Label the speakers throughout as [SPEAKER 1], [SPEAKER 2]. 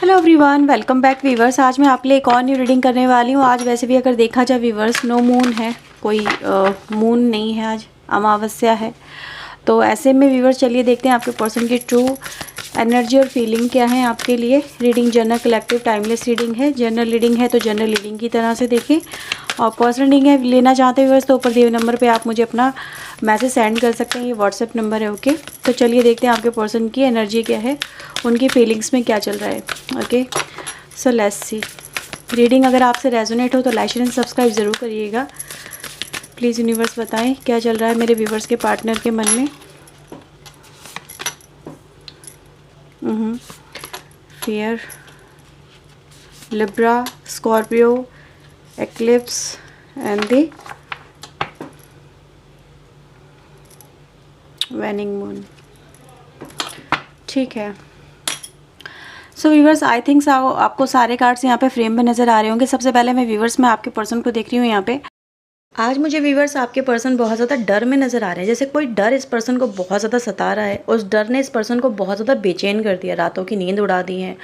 [SPEAKER 1] Hello everyone, welcome back viewers. आज मैं आपके लिए एक और न्यू रीडिंग करने वाली हूँ। आज वैसे भी अगर देखा जाए वीवर्स, नो मून है, कोई मून नहीं है, आज अमावस्या है। तो ऐसे में वीवर्स चलिए देखते हैं आपके पर्सन की ट्रू एनर्जी और फीलिंग क्या है आपके लिए। Reading general collective timeless reading है। जनरल रीडिंग है तो जनरल रीडिंग की तरह से देखें, और पर्सनल रीडिंग है लेना चाहते हैं वीवर्स तो ऊपर दिए हुए नंबर पे आप मुझे अपना मैसेज सेंड कर सकते हैं। ये व्हाट्सएप नंबर है। ओके, तो चलिए देखते हैं आपके पर्सन की एनर्जी क्या है, उनकी फीलिंग्स में क्या चल रहा है। Okay, so let's C. Reading अगर आपसे रेजोनेट हो तो लाइक एंड सब्सक्राइब ज़रूर करिएगा। प्लीज़ यूनिवर्स बताएं क्या चल रहा है मेरे व्यूवर्स के पार्टनर के मन में। Fear, Libra, Scorpio, eclipse and the वेनिंग moon. ठीक है, सो व्यूवर्स आई थिंक आपको सारे कार्ड्स यहाँ पे फ्रेम में नज़र आ रहे होंगे। सबसे पहले मैं व्यूवर्स में आपके पर्सन को देख रही हूँ यहाँ पे। आज मुझे व्यूवर्स आपके पर्सन बहुत ज़्यादा डर में नज़र आ रहे हैं, जैसे कोई डर इस पर्सन को बहुत ज़्यादा सता रहा है। उस डर ने इस पर्सन को बहुत ज़्यादा बेचैन कर दिया, रातों की नींद उड़ा दी है।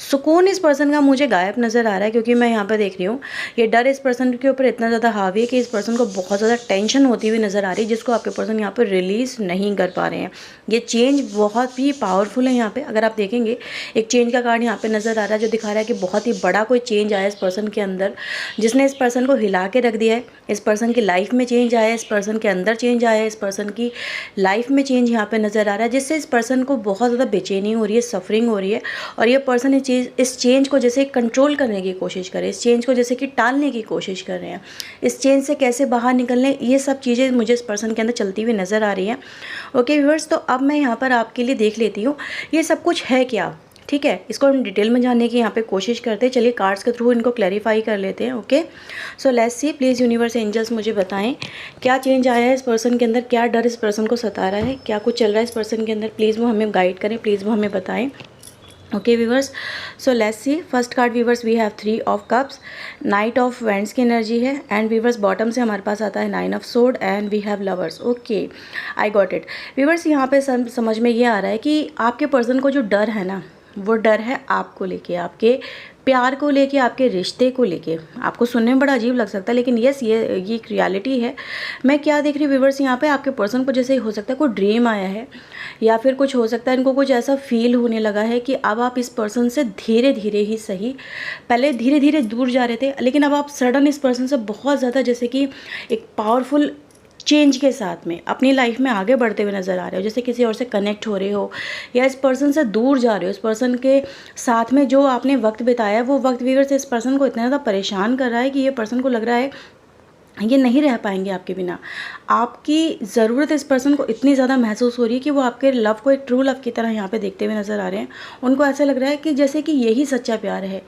[SPEAKER 1] सुकून इस पर्सन का मुझे गायब नज़र आ रहा है, क्योंकि मैं यहाँ पर देख रही हूँ ये डर इस पर्सन के ऊपर इतना ज़्यादा हावी है कि इस पर्सन को बहुत ज़्यादा टेंशन होती हुई नज़र आ रही है, जिसको आपके पर्सन यहाँ पर रिलीज़ नहीं कर पा रहे हैं। ये चेंज बहुत ही पावरफुल है। यहाँ पे अगर आप देखेंगे एक चेंज का कार्ड यहाँ पे नज़र आ रहा है, जो दिखा रहा है कि बहुत ही बड़ा कोई चेंज आया इस पर्सन के अंदर, जिसने इस पर्सन को हिला के रख दिया है। इस पर्सन की लाइफ में चेंज आया है, इस पर्सन के अंदर चेंज आया है, इस पर्सन की लाइफ में चेंज यहाँ पे नज़र आ रहा है, जिससे इस पर्सन को बहुत ज़्यादा बेचैनी हो रही है, सफरिंग हो रही है। और ये पर्सन इस चेंज को जैसे कंट्रोल करने की कोशिश करे, इस चेंज को जैसे कि टालने की कोशिश कर रहे हैं। इस चेंज से कैसे बाहर निकलने, ये सब चीज़ें मुझे इस पर्सन के अंदर चलती हुई नज़र आ रही हैं। ओके व्यूअर्स, तो अब मैं यहाँ पर आपके लिए देख लेती हूँ ये सब कुछ है क्या। ठीक है, इसको हम डिटेल में जानने की यहाँ पे कोशिश करते हैं। चलिए कार्ड्स के थ्रू इनको क्लैरिफाई कर लेते हैं। Okay, so let's see. Please universe angels मुझे बताएं क्या चेंज आया है इस पर्सन के अंदर, क्या डर इस पर्सन को सता रहा है, क्या कुछ चल रहा है इस पर्सन के अंदर। प्लीज़ वो हमें गाइड करें, प्लीज़ वो हमें बताएं। Okay viewers, so let's see. First card viewers we have 3 of cups, knight of wands की एनर्जी है। एंड व्यूवर्स बॉटम से हमारे पास आता है 9 of sword and we have lovers. Okay, I got it. Viewers यहाँ पे समझ में ये आ रहा है कि आपके पर्सन को जो डर है ना, वो डर है आपको लेके, आपके प्यार को लेके, आपके रिश्ते को लेके। आपको सुनने में बड़ा अजीब लग सकता है, लेकिन यस ये एक रियलिटी है। मैं क्या देख रही हूँ व्यूवर्स, यहाँ पे आपके पर्सन को जैसे हो सकता है कोई ड्रीम आया है, या फिर कुछ हो सकता है इनको कुछ ऐसा फील होने लगा है कि अब आप इस पर्सन से धीरे धीरे ही सही, पहले धीरे धीरे दूर जा रहे थे, लेकिन अब आप सडन इस पर्सन से बहुत ज़्यादा जैसे कि एक पावरफुल चेंज के साथ में अपनी लाइफ में आगे बढ़ते हुए नज़र आ रहे हो, जैसे किसी और से कनेक्ट हो रहे हो या इस पर्सन से दूर जा रहे हो। इस पर्सन के साथ में जो आपने वक्त बिताया है, वो वक्त व्यूअर्स इस पर्सन को इतना ज़्यादा परेशान कर रहा है कि ये पर्सन को लग रहा है ये नहीं रह पाएंगे आपके बिना। आपकी ज़रूरत इस पर्सन को इतनी ज़्यादा महसूस हो रही है कि वो आपके लव को एक ट्रू लव की तरह यहाँ पे देखते हुए नज़र आ रहे हैं। उनको ऐसा लग रहा है कि जैसे कि यही सच्चा प्यार है,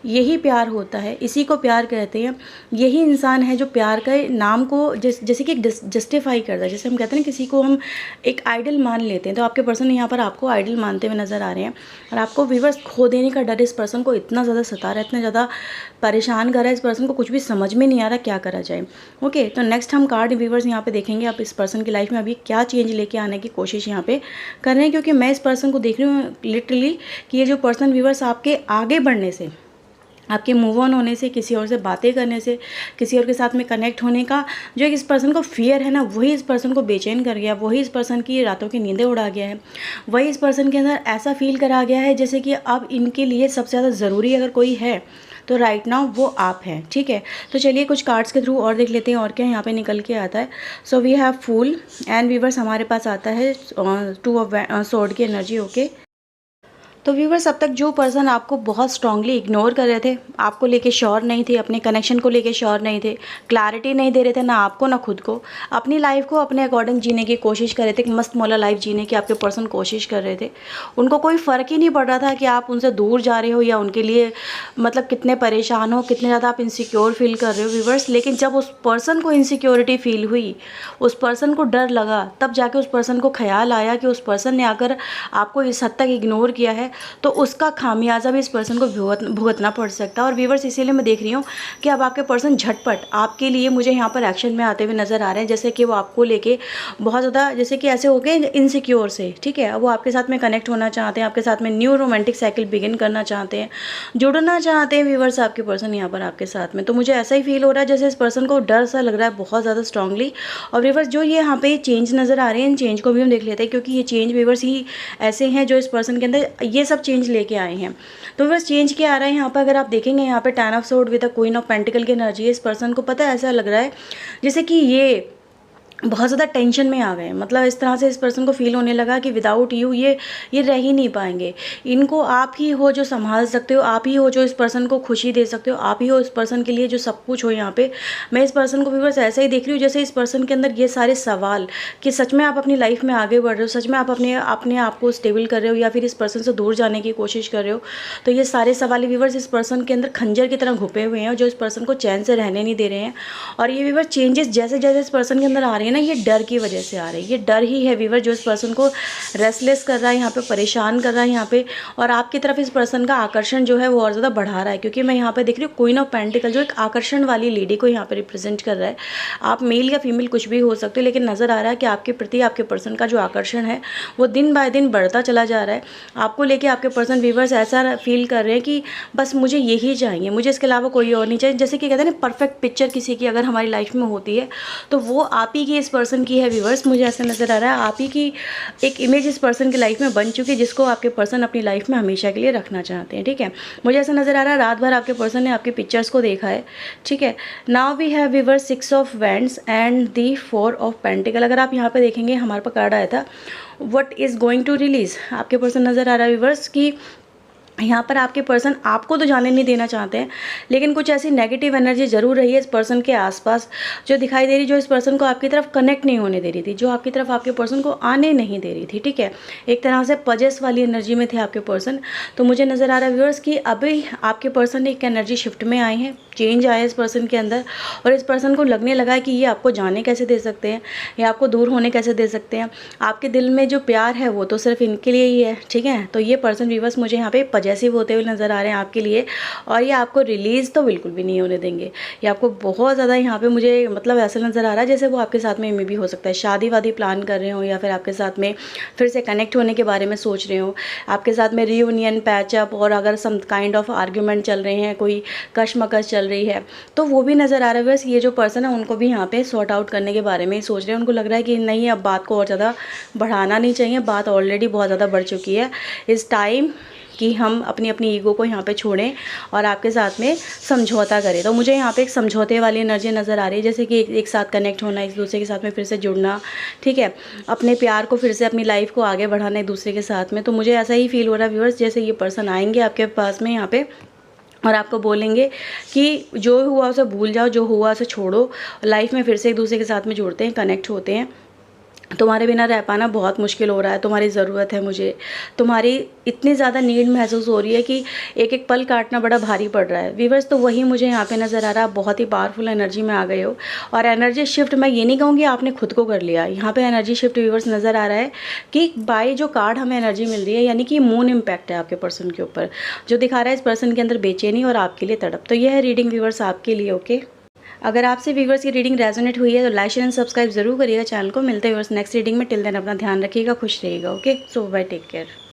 [SPEAKER 1] यही प्यार होता है, इसी को प्यार कहते हैं। यही इंसान है जो प्यार के नाम को जैसे कि जस्टिफाई करता है। जैसे हम कहते हैं ना, किसी को हम एक आइडल मान लेते हैं, तो आपके पर्सन यहाँ पर आपको आइडल मानते हुए नज़र आ रहे हैं। और आपको व्यूअर्स खो देने का डर इस पर्सन को इतना ज़्यादा सता रहा है, इतना ज़्यादा परेशान कर रहा है, इस पर्सन को कुछ भी समझ में नहीं आ रहा क्या करा जाए। ओके, तो नेक्स्ट हम कार्ड व्यूवर्स यहाँ पे देखेंगे आप इस पर्सन की लाइफ में अभी क्या चेंज लेके आने की कोशिश यहाँ पे कर रहे हैं। क्योंकि मैं इस पर्सन को देख रही हूँ लिटरली कि ये जो पर्सन व्यूवर्स आपके आगे बढ़ने से, आपके मूव ऑन होने से, किसी और से बातें करने से, किसी और के साथ में कनेक्ट होने का जो इस पर्सन को फियर है ना, वही इस पर्सन को बेचैन कर गया, वही इस पर्सन की रातों की नींदें उड़ा गया है। वही इस पर्सन के अंदर ऐसा फील करा गया है जैसे कि अब इनके लिए सबसे ज़्यादा ज़रूरी अगर कोई है तो राइट नाउ वो आप हैं। ठीक है, तो चलिए कुछ कार्ड्स के थ्रू और देख लेते हैं और क्या यहाँ पे निकल के आता है। So we have fool and viewers हमारे पास आता है 2 ऑफ सोर्ड की एनर्जी। ओके, तो व्यूवर्स अब तक जो पर्सन आपको बहुत स्ट्रांगली इग्नोर कर रहे थे, आपको लेके श्योर नहीं थे, अपने कनेक्शन को लेके श्योर नहीं थे, क्लैरिटी नहीं दे रहे थे ना आपको ना खुद को, अपनी लाइफ को अपने अकॉर्डिंग जीने की कोशिश कर रहे थे, मस्त मौला लाइफ जीने की आपके पर्सन कोशिश कर रहे थे। उनको कोई फ़र्क ही नहीं पड़ रहा था कि आप उनसे दूर जा रहे हो या उनके लिए मतलब कितने परेशान हो, कितने ज़्यादा आप इनसिक्योर फील कर रहे हो व्यूवर्स। लेकिन जब उस पर्सन को इनसिक्योरिटी फील हुई, उस पर्सन को डर लगा, तब जाके उस पर्सन को ख्याल आया कि उस पर्सन ने अगर आपको इस हद तक इग्नोर किया है तो उसका खामियाजा भी इस पर्सन को भुगतना पड़ सकता है। और व्यूअर्स इसीलिए मैं देख रही हूँ कि अब आपके पर्सन झटपट आपके लिए मुझे यहाँ पर एक्शन में आते हुए नज़र आ रहे हैं, जैसे कि वो आपको लेके बहुत ज़्यादा जैसे कि ऐसे हो गए इनसिक्योर से, ठीक है। वो आपके साथ में कनेक्ट होना चाहते हैं, आपके साथ में न्यू रोमांटिक साइकिल बिगिन करना चाहते हैं, जुड़ना चाहते हैं व्यूअर्स आपके पर्सन यहाँ पर आपके साथ में। तो मुझे ऐसा ही फील हो रहा है जैसे इस पर्सन को डर सा लग रहा है बहुत ज़्यादा स्ट्रांगली। और व्यूअर्स जो ये यहाँ पे चेंज नज़र आ रहे हैं, इन चेंज को भी हम देख लेते हैं, क्योंकि ये चेंज व्यूअर्स ही ऐसे हैं जो इस पर्सन के अंदर ये सब चेंज लेके आए हैं। तो व्यूअर्स चेंज क्या आ रहा है यहाँ पर, अगर आप देखेंगे यहाँ पे 10 of sword with the queen of pentacle की एनर्जी है। इस पर्सन को पता है, ऐसा लग रहा है जैसे कि ये बहुत ज़्यादा टेंशन में आ गए। मतलब इस तरह से इस पर्सन को फील होने लगा कि विदाउट यू ये रह ही नहीं पाएंगे। इनको आप ही हो जो संभाल सकते हो, आप ही हो जो इस पर्सन को खुशी दे सकते हो, आप ही हो इस पर्सन के लिए जो सब कुछ हो। यहाँ पे मैं इस पर्सन को भी बस ऐसा ही देख रही हूँ जैसे इस पर्सन के अंदर ये सारे सवाल कि सच में आप अपनी लाइफ में आगे बढ़ रहे हो, सच में आप अपने आप को स्टेबल कर रहे हो, या फिर इस पर्सन से दूर जाने की कोशिश कर रहे हो। तो ये सारे सवाल व्यूअर्स इस पर्सन के अंदर खंजर की तरह घुपे हुए हैं, जो इस पर्सन को चैन से रहने नहीं दे रहे हैं। और ये व्यूअर्स चेंजेस जैसे जैसे इस पर्सन के अंदर आ रही है ना, ये डर की वजह से आ रही है। ये डर ही है व्यूअर जो इस पर्सन को रेस्टलेस कर रहा है, यहाँ पे परेशान कर रहा है यहाँ पे। और आपकी तरफ इस पर्सन का आकर्षण जो है वो और ज़्यादा बढ़ा रहा है, क्योंकि मैं यहाँ पे देख रही हूँ क्वीन ऑफ पेंटिकल जो एक आकर्षण वाली लेडी को यहाँ पे रिप्रेजेंट कर रहा है। आप मेल या फीमेल कुछ भी हो सकते हो, लेकिन नज़र आ रहा है कि आपके प्रति आपके पर्सन का जो आकर्षण है वो दिन बाय दिन बढ़ता चला जा रहा है। आपको लेके आपके पर्सन व्यूअर्स ऐसा फील कर रहे हैं कि बस मुझे यही चाहिए, मुझे इसके अलावा कोई और नहीं चाहिए। जैसे कि कहते हैं ना, परफेक्ट पिक्चर किसी की अगर हमारी लाइफ में होती है तो वो आप ही की इस पर्सन की है व्यूअर्स। मुझे ऐसा नज़र आ रहा है आप ही की एक इमेज इस पर्सन की लाइफ में बन चुकी है, जिसको आपके पर्सन अपनी लाइफ में हमेशा के लिए रखना चाहते हैं, ठीक है। मुझे ऐसा नज़र आ रहा है रात भर आपके पर्सन ने आपकी पिक्चर्स को देखा है, ठीक है। Now we have viewers 6 of wands and the 4 of pentacle. अगर आप यहाँ पे देखेंगे हमारे पास कार्ड आया था what is going to release. आपके पर्सन नज़र आ रहा है व्यूअर्स कि यहाँ पर आपके पर्सन आपको तो जाने नहीं देना चाहते हैं, लेकिन कुछ ऐसी नेगेटिव एनर्जी ज़रूर रही है इस पर्सन के आसपास जो दिखाई दे रही, जो इस पर्सन को आपकी तरफ कनेक्ट नहीं होने दे रही थी, जो आपकी तरफ आपके पर्सन को आने नहीं दे रही थी, ठीक है। एक तरह से पजेस वाली एनर्जी में थे आपके पर्सन। तो मुझे नज़र आ रहा है व्यूअर्स कि अभी आपके पर्सन एक एनर्जी शिफ्ट में आए हैं, चेंज आया इस पर्सन के अंदर। और इस पर्सन को लगने लगा है कि ये आपको जाने कैसे दे सकते हैं, या आपको दूर होने कैसे दे सकते हैं। आपके दिल में जो प्यार है वो तो सिर्फ इनके लिए ही है, ठीक है। तो ये पर्सन व्यूअर्स मुझे यहाँ पे पजेसिव होते हुए नज़र आ रहे हैं आपके लिए, और ये आपको रिलीज़ तो बिल्कुल भी नहीं होने देंगे। ये आपको बहुत ज़्यादा यहाँ पे मुझे मतलब ऐसा नज़र आ रहा है जैसे वो आपके साथ में भी हो सकता है शादी वादी प्लान कर रहे हो, या फिर आपके साथ में फिर से कनेक्ट होने के बारे में सोच रहे हो, आपके साथ में रियूनियन पैचअप, और अगर सम काइंड ऑफ आर्ग्यूमेंट चल रहे हैं, कोई कशमकश चल रही है, तो वो भी नज़र आ रहा है। बस ये जो पर्सन है उनको भी यहाँ पे सॉर्ट आउट करने के बारे में ही सोच रहे हैं। उनको लग रहा है कि नहीं, अब बात को और ज़्यादा बढ़ाना नहीं चाहिए, बात ऑलरेडी बहुत ज़्यादा बढ़ चुकी है। इस टाइम कि हम अपनी अपनी ईगो को यहाँ पे छोड़ें और आपके साथ में समझौता करें। तो मुझे यहाँ पे एक समझौते वाली एनर्जी नज़र आ रही है, जैसे कि एक साथ कनेक्ट होना, एक दूसरे के साथ में फिर से जुड़ना, ठीक है। अपने प्यार को फिर से, अपनी लाइफ को आगे बढ़ाना एक दूसरे के साथ में। तो मुझे ऐसा ही फील हो रहा है व्यूअर्स जैसे ये पर्सन आएंगे आपके पास में यहाँ पे और आपको बोलेंगे कि जो हुआ उसे भूल जाओ, जो हुआ उसे छोड़ो, लाइफ में फिर से एक दूसरे के साथ में जुड़ते हैं, कनेक्ट होते हैं। तुम्हारे बिना रह पाना बहुत मुश्किल हो रहा है, तुम्हारी ज़रूरत है मुझे, तुम्हारी इतनी ज़्यादा नीड महसूस हो रही है कि एक एक पल काटना बड़ा भारी पड़ रहा है व्यूअर्स। तो वही मुझे यहाँ पे नज़र आ रहा है, बहुत ही पावरफुल एनर्जी में आ गए हो। और एनर्जी शिफ्ट मैं ये नहीं कहूँगी आपने खुद को कर लिया, यहाँ पे एनर्जी शिफ्ट व्यूअर्स नज़र आ रहा है कि बाय जो कार्ड हमें एनर्जी मिल रही है, यानी कि मून इम्पैक्ट है आपके पर्सन के ऊपर, जो दिखा रहा है इस पर्सन के अंदर बेचैनी और आपके लिए तड़प। तो यह है रीडिंग व्यूअर्स आपके लिए, ओके। अगर आपसे व्यूअर्स की रीडिंग रेजोनेट हुई है तो लाइक शेयर एंड सब्सक्राइब जरूर करिएगा चैनल को। मिलते हैं व्यूअर्स नेक्स्ट रीडिंग में। टिल देन अपना ध्यान रखिएगा, खुश रहिएगा, ओके। सो बाय, टेक केयर।